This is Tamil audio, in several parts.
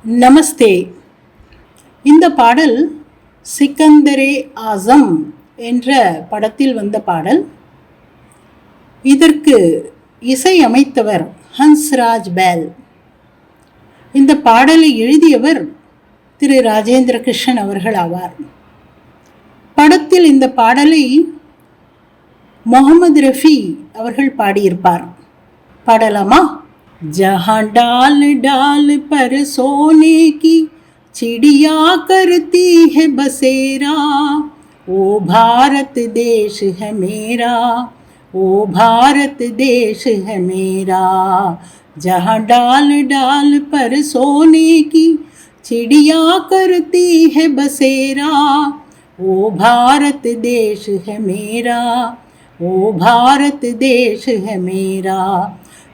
நமஸ்தே. இந்த பாடல் சிக்கந்தரே ஆசம் என்ற படத்தில் வந்த பாடல். இதற்கு இசையமைத்தவர் ஹன்ஸ்ராஜ் பேல். இந்த பாடலை எழுதியவர் திரு ராஜேந்திர கிருஷ்ணன் அவர்கள் ஆவார். படத்தில் இந்த பாடலை முகமது ரஃபி அவர்கள் பாடியிருப்பார். பாடலாமா? जहाँ डाल डाल पर सोने की चिड़िया करती है बसेरा, ओ भारत देश है मेरा, ओ भारत देश है मेरा। जहाँ डाल डाल पर सोने की चिड़िया करती है बसेरा, ओ भारत देश है मेरा, ओ भारत देश है मेरा।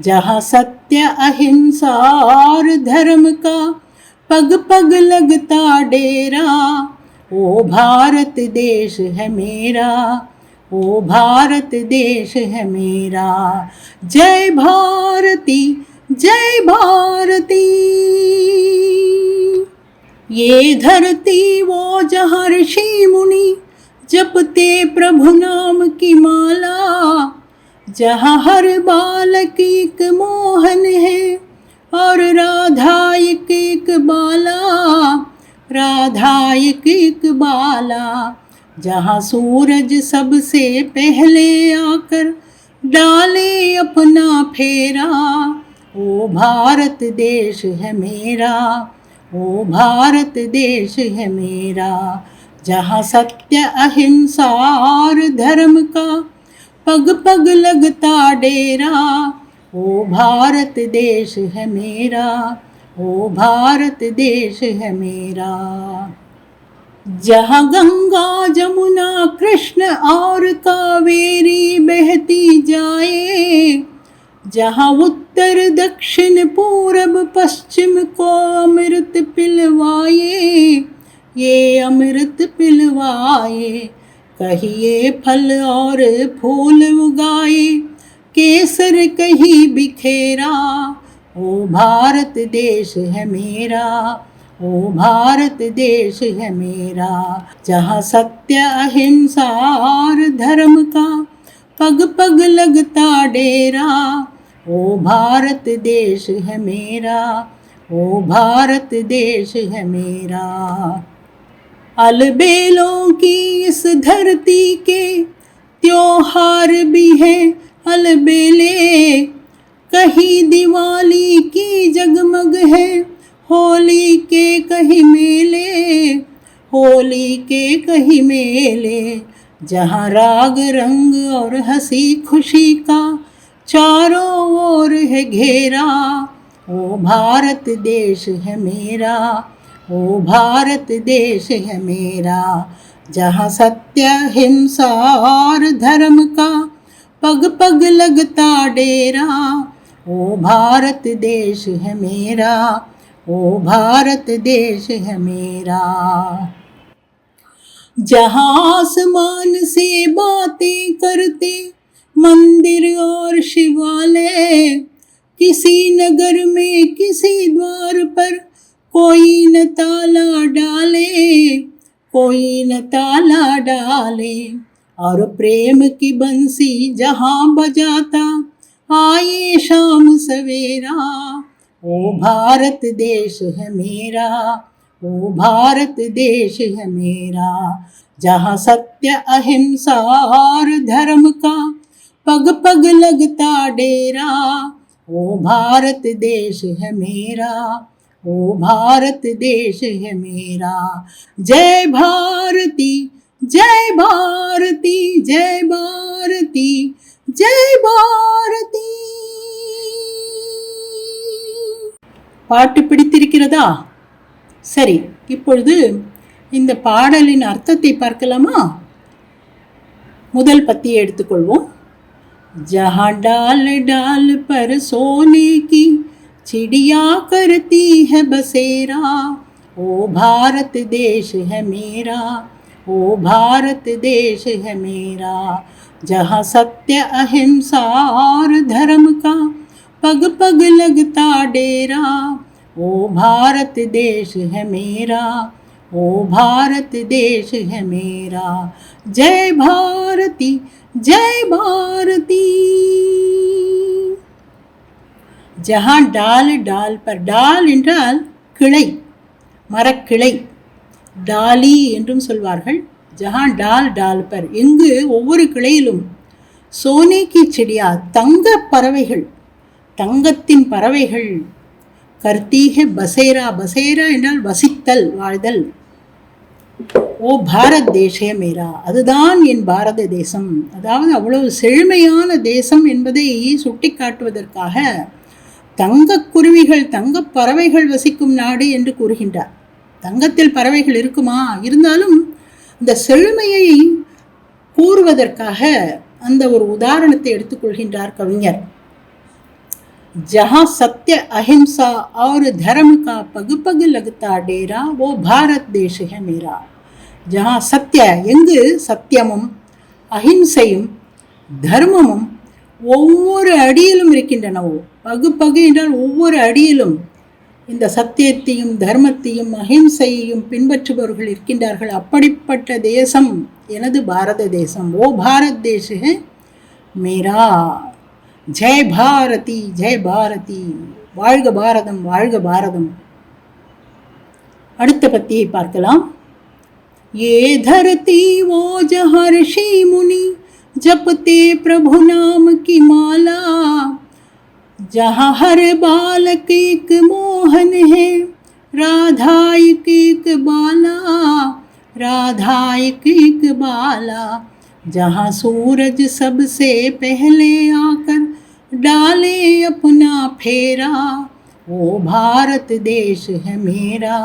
जहाँ सत्य अहिंसा और धर्म का पग पग लगता डेरा, ओ भारत देश है मेरा, ओ भारत देश है मेरा। जय भारती जय भारती। ये धरती वो जहाँ ऋषि मुनि जपते प्रभु नाम की माला, जहाँ हर बालक एक मोहन है और राधा एक बाला, राधा एक बाला। जहाँ सूरज सबसे पहले आकर डाले अपना फेरा, ओ भारत देश है मेरा, ओ भारत देश है मेरा। जहाँ सत्य अहिंसा और धर्म का पग पग लगता डेरा, ओ भारत देश है मेरा, ओ भारत देश है मेरा। जहाँ गंगा जमुना कृष्ण और कावेरी बहती जाए, जहाँ उत्तर दक्षिण पूरब पश्चिम को अमृत पिलवाए, ये अमृत पिलवाए। कहिए फल और फूल उगाए, केसर कहीं बिखेरा, ओ भारत देश है मेरा, ओ भारत देश है मेरा। जहाँ सत्य अहिंसा और धर्म का पग पग लगता डेरा, ओ भारत देश है मेरा, ओ भारत देश है मेरा। अलबेलों की इस धरती के त्योहार भी हैं अलबेले, कहीं दिवाली की जगमग है, होली के कहीं मेले, होली के कहीं मेले। जहाँ राग रंग और हंसी खुशी का चारों ओर है घेरा, ओ भारत देश है मेरा, ओ भारत देश है मेरा। जहाँ सत्य हिंसा और धर्म का पग पग लगता डेरा, ओ भारत देश है मेरा, ओ भारत देश है मेरा। जहाँ आसमान से बातें करते मंदिर और शिवालय, किसी नगर में किसी द्वार पर कोई न ताला डाले, कोई न ताला डाले। और प्रेम की बंसी जहाँ बजाता आए शाम सवेरा, ओ भारत देश है मेरा, ओ भारत देश है मेरा। जहाँ सत्य अहिंसा और धर्म का पग पग लगता डेरा, ओ भारत देश है मेरा, ओ भारत देश है मेरा। जय भारती जय भारती जय भारती जय भारती। பாட்டு பிடித்திருக்கிறதா? சரி, இப்பொழுது இந்த பாடலின் அர்த்தத்தை பார்க்கலாமா? முதல் பத்தியை எடுத்துக்கொள்வோம். जहाँ डाल डाल पर सोने की चिड़िया करती है बसेरा, ओ भारत देश है मेरा, ओ भारत देश है मेरा। जहाँ सत्य अहिंसा और धर्म का पग पग लगता डेरा, ओ भारत देश है मेरा, ओ भारत देश है मेरा। जय भारती, जय भारती। जहाँ डाल डाल पर, डाल என்றால் கிளை, மரக்கிளை, டாலி என்றும் சொல்வார்கள். ஜஹான் டால் டால் பர், எங்கு ஒவ்வொரு கிளையிலும் சோனே கி சிடியா, தங்க பறவைகள், தங்கத்தின் பறவைகள், கர்த்தீக பசேரா, பசேரா என்றால் வசித்தல், வாழ்தல். ஓ பாரத் தேசே மேரா, அதுதான் என் பாரத தேசம். அதாவது அவ்வளவு செழுமையான தேசம் என்பதை சுட்டி காட்டுவதற்காக தங்கக் குருவிகள், தங்கப் பறவைகள் வசிக்கும் நாடு என்று கூறுகின்றார். தங்கத்தில் பறவைகள் இருக்குமா? இருந்தாலும் இந்த செழுமையை கூறுவதற்காக அந்த ஒரு உதாரணத்தை எடுத்துக்கொள்கின்றார் கவிஞர். जहाँ सत्य अहिंसा और धर्म का पग पग लगता डेरा, वो भारत देश है मेरा. जहाँ सत्य, எங்கு சத்தியமும் அஹிம்சையும் தர்மமும் ஒவ்வொரு அடியிலும் இருக்கின்றனவோ, பகு பகு என்றால் ஒவ்வொரு அடியிலும் இந்த சத்தியத்தையும் தர்மத்தையும் அஹிம்சையையும் பின்பற்றுபவர்கள் இருக்கின்றார்கள். அப்படிப்பட்ட தேசம் எனது பாரத தேசம். ஓ பாரத் தேஷ் ஹை மேரா. ஜெய் பாரதி, ஜெய் பாரதி. வாழ்க பாரதம், வாழ்க பாரதம். அடுத்த பத்தியை பார்க்கலாம். ये धरती वो जहाँ ऋषि मुनि जपते प्रभु नाम की माला, जहाँ हर बालक एक मोहन है, राधा एक एक बाला, राधा एक एक बाला, जहाँ सूरज सबसे पहले आकर डाले अपना फेरा, वो भारत देश है मेरा,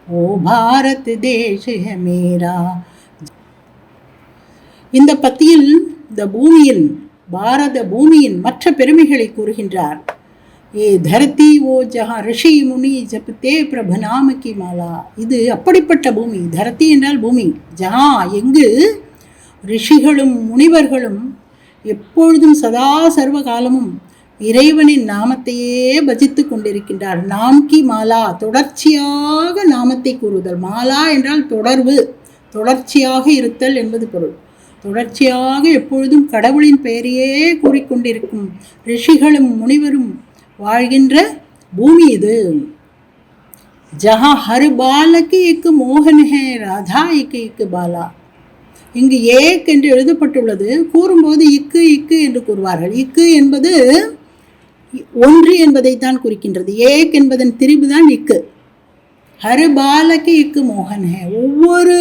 वो भारत देश है मेरा. இந்த பத்தியில் இந்த பூமியின், பாரத பூமியின் மற்ற பெருமைகளை கூறுகின்றார். ஏ தரதி ஓ ஜஹா ரிஷி முனி ஜப்தே பிரபநாம கி மாலா. இது அப்படிப்பட்ட பூமி. தரதி என்றால் பூமி. ஜஹா எங்கு ரிஷிகளும் முனிவர்களும் எப்பொழுதும் சதா சர்வ காலமும் இறைவனின் நாமத்தையே பஜித்து கொண்டிருக்கின்றார். நாம் கி மாலா, தொடர்ச்சியாக நாமத்தை கூறுதல். மாலா என்றால் தொடர்பு, தொடர்ச்சியாக இருத்தல் என்பது பொருள். தொடர்ச்சியாக எப்பொழுதும் கடவுளின் பெயரையே கூறிக்கொண்டிருக்கும் ரிஷிகளும் முனிவரும் வாழ்கின்ற பூமி இது. ஜஹா ஹர் பாலக்கு எக்கு மோகன் ஹே, ராதா எக்கு எக்கு பாலா. இங்கு ஏக் என்று எழுதப்பட்டுள்ளது. கூறும்போது இக்கு இக்கு என்று கூறுவார்கள். இக்கு என்பது ஒன்று என்பதைத்தான் குறிக்கின்றது. ஏக் என்பதன் திரிபுதான் இக்கு. ஹர் பாலக்கு இக்கு மோகன் ஹே, ஒவ்வொரு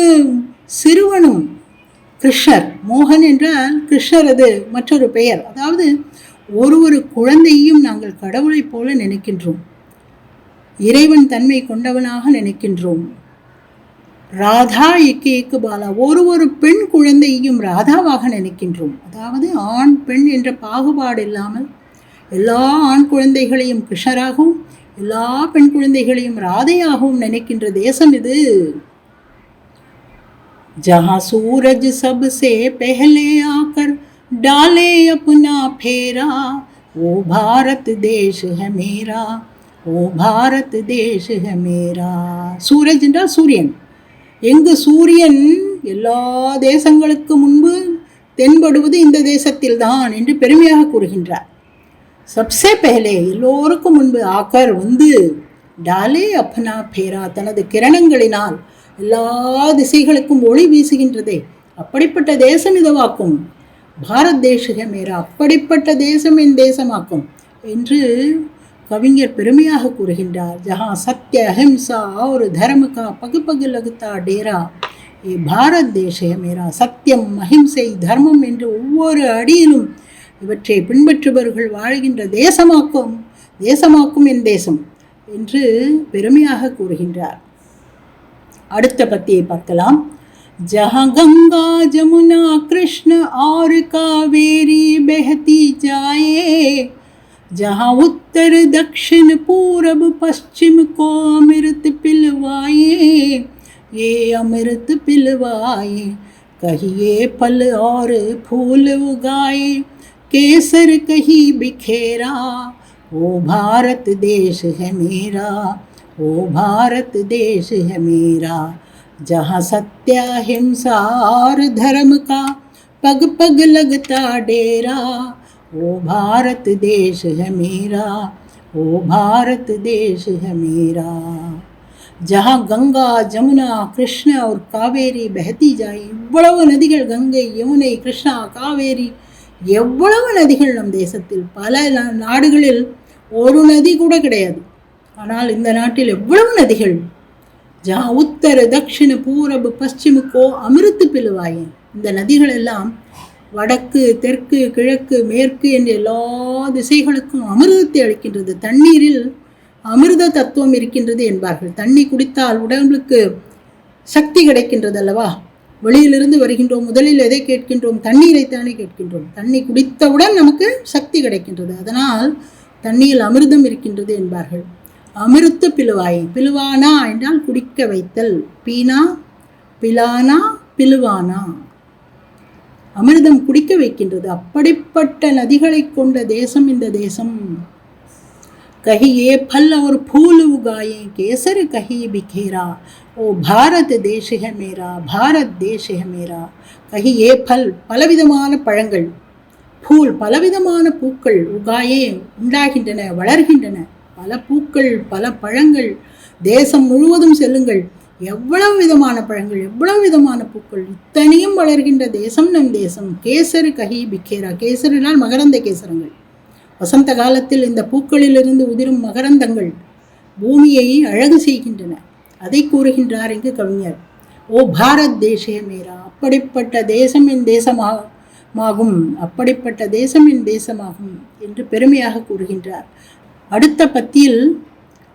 சிறுவனும் கிருஷ்ணர். மோகன் என்றால் கிருஷ்ணர், அது மற்றொரு பெயர். அதாவது ஒரு குழந்தையும் நாங்கள் கடவுளைப் போல நினைக்கின்றோம், இறைவன் தன்மை கொண்டவனாக நினைக்கின்றோம். ராதா எக்கு எக்கு பாலா, ஒரு பெண் குழந்தையையும் ராதாவாக நினைக்கின்றோம். அதாவது ஆண் பெண் என்ற பாகுபாடு இல்லாமல் எல்லா ஆண் குழந்தைகளையும் கிருஷ்ணராகவும் எல்லா பெண் குழந்தைகளையும் ராதையாகவும் நினைக்கின்ற தேசம் இது. जहाँ सूरज सबसे पहले आकर डाले अपना फेरा, वो भारत देश है मेरा, वो भारत देश है मेरा. सूरज என்றால் சூரியன். எங்கு சூரியன் எல்லா தேசங்களுக்கு முன்பு தென்படுவது இந்த தேசத்தில்தான் என்று பெருமையாக கூறுகின்றார். சப்சே பெஹலே, எல்லோருக்கும் முன்பு, ஆக்கர் வந்து, டாலே அப்னா பேரா, தனது கிரணங்களினால் எல்லா திசைகளுக்கும் ஒளி வீசுகின்றதே, அப்படிப்பட்ட தேசம் இதுவாக்கும். பாரத் தேசக மேரா, அப்படிப்பட்ட தேசம் என் தேசமாக்கும் என்று கவிஞர் பெருமையாக கூறுகின்றார். ஜஹா சத்ய அஹிம்சா और धर्म का पग पग लगता डेरा, ये பாரத் தேசக மேரா. சத்தியம், அஹிம்சை, தர்மம் என்று ஒவ்வொரு அடியிலும் இவற்றை பின்பற்றுபவர்கள் வாழ்கின்ற தேசமாக்கும் என் தேசம் என்று பெருமையாக கூறுகின்றார். அடுத்த பத்தியை பார்க்கலாம். जहाँ गंगा जमुना कृष्ण और कावेरी बहती जाए, जहाँ उत्तर दक्षिण पूरब पश्चिम को अमृत पिलवाए, ये अमृत पिलवाए, कहिए फल और फूल उगाए, केसर कहीं बिखेरा, ओ भारत देश है मेरा, ओ भारत देश है मेरा, जहाँ सत्य अहिंसा और धर्म का पग पग लगता डेरा, ओ भारत देश है मेरा, ओ भारत देश है मेरा। जहाँ गंगा जमुना कृष्ण और कावेरी बहती जाए, இவ்வளவு நதிகள், கங்கை யமுனை கிருஷ்ணா காவேரி, எவ்வளவு நதிகள் நம் தேசத்தில். பல நாடுகளில் ஒரு நதி கூட கிடையாது. ஆனால் இந்த நாட்டில் எவ்வளவு நதிகள். ஜஹா உத்தர தக்ஷிண பூரபு பশ্চিமக்கோ அமிர்த்து பிலுவாயே. இந்த நதிகள் எல்லாம் வடக்கு தெற்கு கிழக்கு மேற்கு என்ற எல்லா திசைகளுக்கும் அமிர்தத்தை அளிக்கின்றது. தண்ணீரில் அமிர்த தத்துவம் இருக்கின்றது என்பார்கள். தண்ணி குடித்தால் உடம்புக்கு சக்தி கிடைக்கின்றது அல்லவா. வெளியிலிருந்து வருகின்றோம், முதலில் எதை கேட்கின்றோம்? தண்ணீரைத்தானே கேட்கின்றோம். தண்ணி குடித்தவுடன் நமக்கு சக்தி கிடைக்கின்றது. அதனால் தண்ணியில் அமிர்தம் இருக்கின்றது என்பார்கள். அமிர்த்து பிலுவாய். பிலுவானா என்றால் குடிக்க வைத்தல். பீனா பிலானா பிலுவானா, அமிர்தம் குடிக்க வைக்கின்றது. அப்படிப்பட்ட நதிகளை கொண்ட தேசம் இந்த தேசம். कहीं ये फल और फूल उगाए केसर कहीं बिखेरा, ओ भारत देश है मेरा, भारत देश है मेरा. कहीं ये फल, பலவிதமான பழங்கள், பூல் பலவிதமான பூக்கள், உகாயே உண்டாகின்றன வளர்கின்றன, பல பூக்கள் பல பழங்கள், தேசம் முழுவதும் செல்லுங்கள், எவ்வளவு விதமான பழங்கள் எவ்வளவு விதமான பூக்கள், இத்தனையும் வளர்கின்ற தேசம் நம் தேசம். கேசரு கஹி பிக்கேரா. கேசரினால் மகரந்த கேசரங்கள். வசந்த காலத்தில் இந்த பூக்களிலிருந்து உதிரும் மகரந்தங்கள் பூமியை அழகு செய்கின்றன. அதை கூறுகின்றார் இங்கு கவிஞர். ஓ பாரத் தேசே மேரா, அப்படிப்பட்ட தேசம் என் தேசமாகும், அப்படிப்பட்ட தேசம் என் தேசமாகும் என்று பெருமையாக கூறுகின்றார். அடுத்த பத்தியில்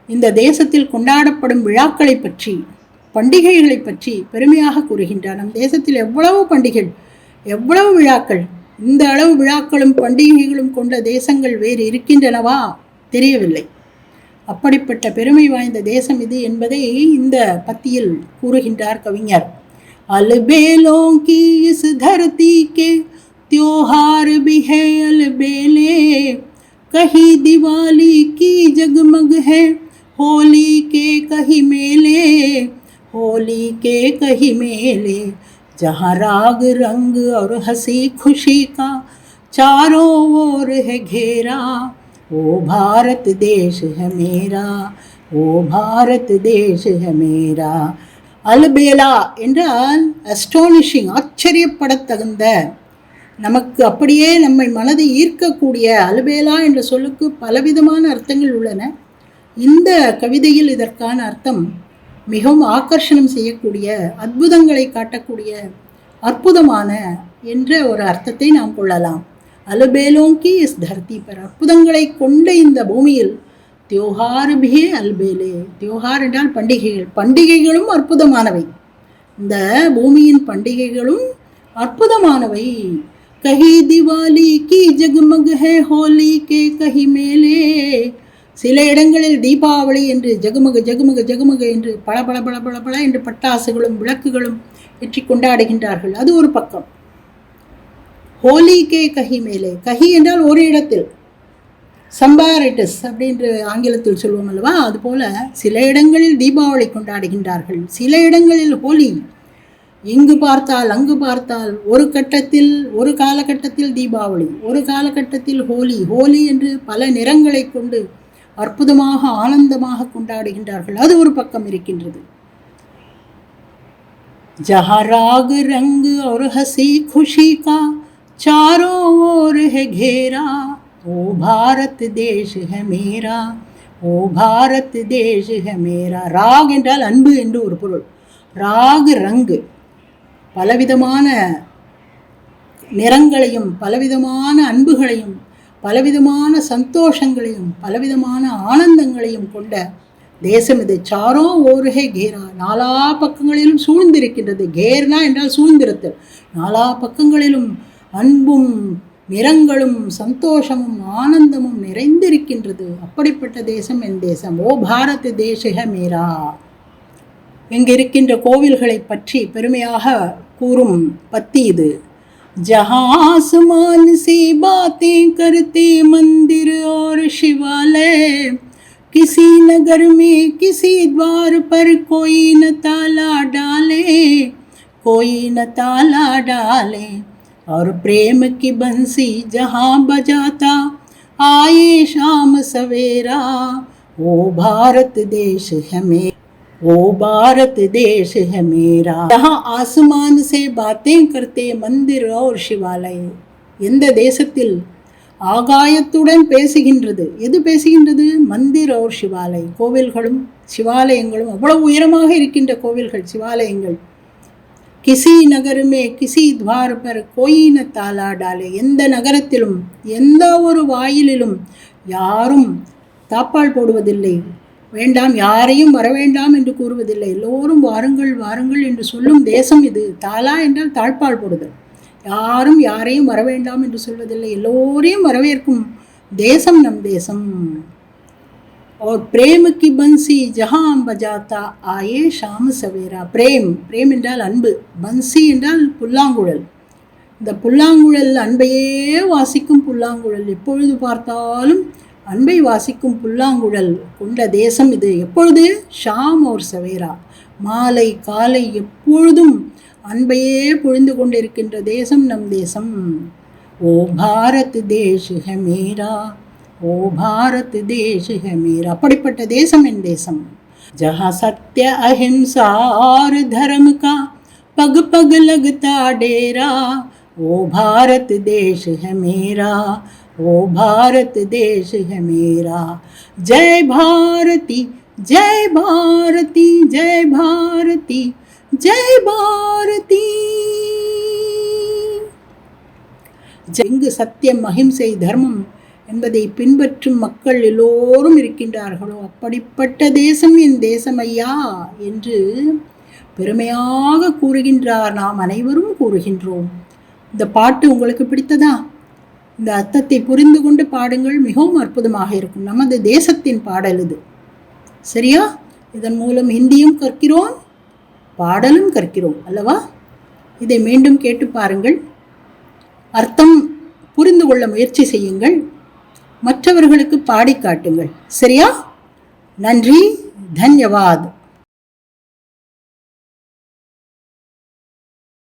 இந்த தேசத்தில் கொண்டாடப்படும் விழாக்களை பற்றி, பண்டிகைகளை பற்றி பெருமையாக கூறுகின்றார். நம் தேசத்தில் எவ்வளவு பண்டிகை, எவ்வளவு விழாக்கள். இந்த அளவு விழாக்களும் பண்டிகைகளும் கொண்ட தேசங்கள் வேறு இருக்கின்றனவா? தெரியவில்லை. அப்படிப்பட்ட பெருமை வாய்ந்த தேசம் இது என்பதை இந்த பத்தியில் கூறுகின்றார் கவிஞர். अलबेलों की इस धरती के त्योहार भी है अलबेले, कहीं दिवाली की जगमग है होली के कहीं मेले, होली के कहीं मेले, जहाँ राग रंग और हंसी खुशी का चारों ओर है घेरा, ओ भारत देश है मेरा, ओ भारत देश है मेरा. அல்பேலா என்றால் அஸ்டோனிஷிங், ஆச்சரியப்படத்தகுந்த, நமக்கு அப்படியே நம்மை மனதை ஈர்க்கக்கூடிய. அல்பேலா என்ற சொல்லுக்கு பலவிதமான அர்த்தங்கள் உள்ளன. இந்த கவிதையில் இதற்கான அர்த்தம் மிகவும் ஆக்கர்ஷணம் செய்யக்கூடிய, அற்புதங்களை காட்டக்கூடிய, அற்புதமான என்ற ஒரு அர்த்தத்தை நாம் கொள்ளலாம். அல்பேலோங்கி இஸ் தர்த்தி பர், அற்புதங்களை கொண்ட இந்த பூமியில் தியோஹார் பிஹே அல்பேலே. தியோஹார் என்றால் பண்டிகைகள், பண்டிகைகளும் அற்புதமானவை. இந்த பூமியின் பண்டிகைகளும் அற்புதமானவை. கஹி திவாலி கி ஜக்மக் ஹே ஹோலி கே கஹி மேலே. சில இடங்களில் தீபாவளி என்று ஜகுமக ஜகுமக ஜகுமக என்று பல பல பல பல பல என்று பட்டாசுகளும் விளக்குகளும் வெற்றி கொண்டாடுகின்றார்கள். அது ஒரு பக்கம். ஹோலி கே கஹி மேலே. கஹி என்றால் ஒரு இடத்தில், சம்பாரிட்டஸ் அப்படின்று ஆங்கிலத்தில் சொல்லுவோம் அல்லவா, அதுபோல சில இடங்களில் தீபாவளி கொண்டாடுகின்றார்கள், சில இடங்களில் ஹோலி. இங்கு பார்த்தால் அங்கு பார்த்தால் ஒரு கட்டத்தில், ஒரு காலகட்டத்தில் தீபாவளி, ஒரு காலகட்டத்தில் ஹோலி. ஹோலி என்று பல நிறங்களை கொண்டு அற்புதமாக ஆனந்தமாக கொண்டாடுகின்றார்கள். அது ஒரு பக்கம் இருக்கின்றது. जहाँ राग रंग और हंसी खुशी का चारों ओर है घेरा, ओ भारत देश है मेरा, ओ भारत देश है मेरा. ராக் என்றால் அன்பு என்று ஒரு பொருள். ராக் ரங்கு, பலவிதமான நிறங்களையும் பலவிதமான அன்புகளையும் பலவிதமான சந்தோஷங்களையும் பலவிதமான ஆனந்தங்களையும் கொண்ட தேசம் இது. சாரோ ஓருகே கேரா, நாலா பக்கங்களிலும் சூழ்ந்திருக்கின்றது. கேர்னா என்றால் சூழ்ந்திருத்தல். நாலா பக்கங்களிலும் அன்பும் நிறங்களும் சந்தோஷமும் ஆனந்தமும் நிறைந்திருக்கின்றது. அப்படிப்பட்ட தேசம் என் தேசம். ஓ பாரத் தேசக மேரா. இங்கு இருக்கின்ற கோவில்களை பற்றி பெருமையாக கூறும் பத்தி இது. जहाँ आसमान से बातें करते मंदिर और शिवालय, किसी नगर में किसी द्वार पर कोई न ताला डाले, कोई न ताला डाले। और प्रेम की बंसी जहाँ बजाता आए शाम सवेरा, वो भारत देश है मेरा, वो भारत देश है मेरा। जहाँ आसमान से बातें करते मंदिर और शिवालय, எந்த தேசத்தில் ஆகாயத்துடன் பேசுகின்றது, எது பேசுகின்றது? மந்திர் और சிவாலய், கோவில்களும் சிவாலயங்களும், அவ்வளவு உயரமாக இருக்கின்ற கோவில்கள் சிவாலயங்கள். கிசி நகருமே கிசி துவார் பர் கோயி ந தாலா டாலே, எந்த நகரத்திலும் எந்த ஒரு வாயிலிலும் யாரும் தாப்பால் போடுவதில்லை, வேண்டாம் யாரையும் வரவேண்டாம் என்று கூறுவதில்லை, எல்லோரும் வாருங்கள் வாருங்கள் என்று சொல்லும் தேசம் இது. தாலா என்றால் தாழ்பால் போடுதல், யாரும் யாரையும் வரவேண்டாம் என்று சொல்வதில்லை, எல்லோரையும் வரவேற்கும் தேசம் நம் தேசம். और प्रेम की बंसी जहाँ बजाता आए शाम सवेरा, பிரேம், பிரேம் என்றால் அன்பு, பன்சி என்றால் புல்லாங்குழல். இந்த புல்லாங்குழல் அன்பையே வாசிக்கும் புல்லாங்குழல், எப்பொழுது பார்த்தாலும் அன்பை வாசிக்கும் புல்லாங்குழல் கொண்ட தேசம் இது. எப்பொழுது? ஷாம் और சவேரா, மாலை காலை எப்பொழுதும் அன்பையே பொழிந்து கொண்டிருக்கின்ற தேசம் நம் தேசம். ஓ பாரத் தேஷ் ஹை மேரா, ஓ பாரத் தேஷ் ஹை மேரா, அப்படிப்பட்ட தேசம் என் தேசம். ஜஹா சத்ய அஹிம்சா और धर्म का पग पग लगता डेरा, ओ भारत देश है मेरा, ओ भारत देश है मेरा। जय भारती जय भारती जय भारती जय भारती। எங்கு சத்தியம் அஹிம்சை தர்மம் என்பதை பின்பற்றும் மக்கள் எல்லோரும் இருக்கின்றார்களோ அப்படிப்பட்ட தேசம் என் தேசம் ஐயா என்று பெருமையாக கூறுகின்றார். நாம் அனைவரும் கூறுகின்றோம். இந்த பாட்டு உங்களுக்கு பிடித்ததா? இந்த அர்த்தத்தை புரிந்து கொண்டு பாடுங்கள், மிகவும் அற்புதமாக இருக்கும். நமது தேசத்தின் பாடல் இது, சரியா? இதன் மூலம் ஹிந்தியும் கற்கிறோம், பாடலும் கற்கிறோம் அல்லவா? இதை மீண்டும் கேட்டு பாருங்கள், அர்த்தம் புரிந்து கொள்ள முயற்சி செய்யுங்கள், மற்றவர்களுக்கு பாடி காட்டுங்கள், சரியா? நன்றி, தன்யவாத்.